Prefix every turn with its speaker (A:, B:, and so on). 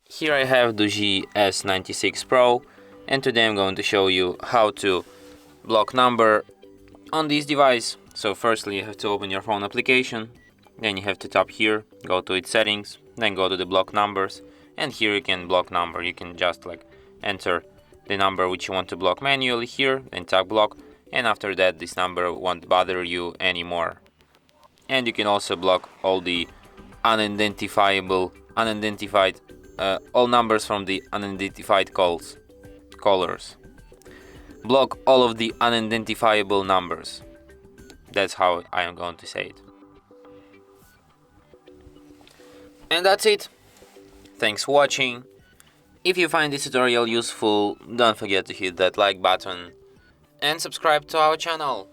A: Here I have DOOGEE S96 Pro, and today I'm going to show you how to block number on this device. So firstly you have to open your phone application, then you have to tap here, go to its settings, then go to the block numbers, and here you can block number. You can just like enter the number which you want to block manually here, then tap block, and after that this number won't bother you anymore. And you can also block all the unidentified all numbers from the unidentified callers. Block all of the unidentifiable numbers. That's how I am going to say it. And that's it. Thanks for watching. If you find this tutorial useful, don't forget to hit that like button and subscribe to our channel.